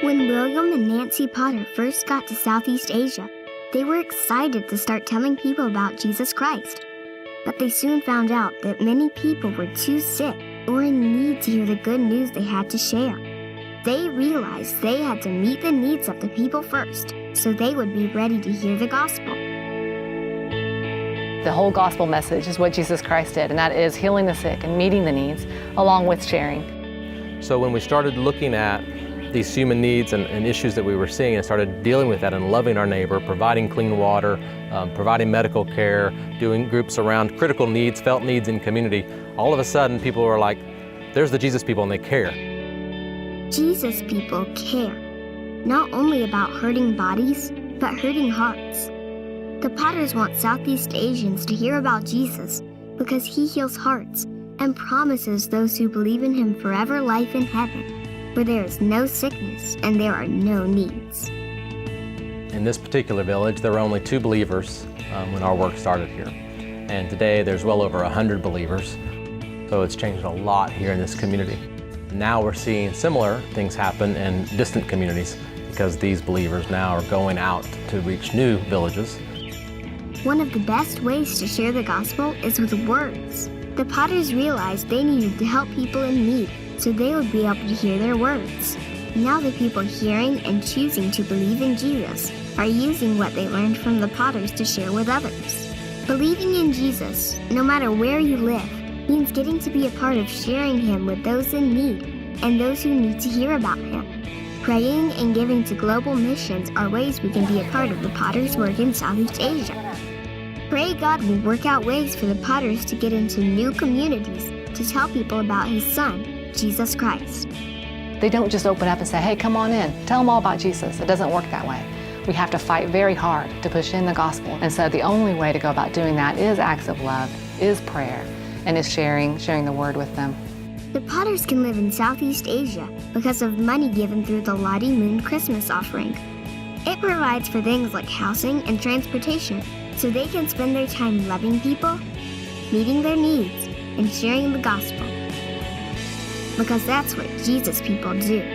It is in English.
When William and Nancy Potter first got to Southeast Asia, they were excited to start telling people about Jesus Christ. But they soon found out that many people were too sick or in need to hear the good news they had to share. They realized they had to meet the needs of the people first, so they would be ready to hear the gospel. The whole gospel message is what Jesus Christ did, and that is healing the sick and meeting the needs, along with sharing. So when we started looking at these human needs and issues that we were seeing and started dealing with that and loving our neighbor, providing clean water, providing medical care, doing groups around critical needs, felt needs in community, all of a sudden people were like, there's the Jesus people and they care. Jesus people care, not only about hurting bodies, but hurting hearts. The Potters want Southeast Asians to hear about Jesus because he heals hearts and promises those who believe in him forever life in heaven, where there is no sickness and there are no needs. In this particular village, there were only 2 believers when our work started here. And today there's well over 100 believers. So it's changed a lot here in this community. Now we're seeing similar things happen in distant communities because these believers now are going out to reach new villages. One of the best ways to share the gospel is with words. The Potters realized they needed to help people in need so they would be able to hear their words. Now the people hearing and choosing to believe in Jesus are using what they learned from the Potters to share with others. Believing in Jesus, no matter where you live, means getting to be a part of sharing him with those in need and those who need to hear about him. Praying and giving to global missions are ways we can be a part of the Potters' work in Southeast Asia. Pray God will work out ways for the Potters to get into new communities to tell people about his son, Jesus Christ. They don't just open up and say, hey, come on in, tell them all about Jesus. It doesn't work that way. We have to fight very hard to push in the gospel. And so the only way to go about doing that is acts of love, is prayer, and is sharing the word with them. The Potters can live in Southeast Asia because of money given through the Lottie Moon Christmas offering. It provides for things like housing and transportation, so they can spend their time loving people, meeting their needs, and sharing the gospel. Because that's what Jesus people do.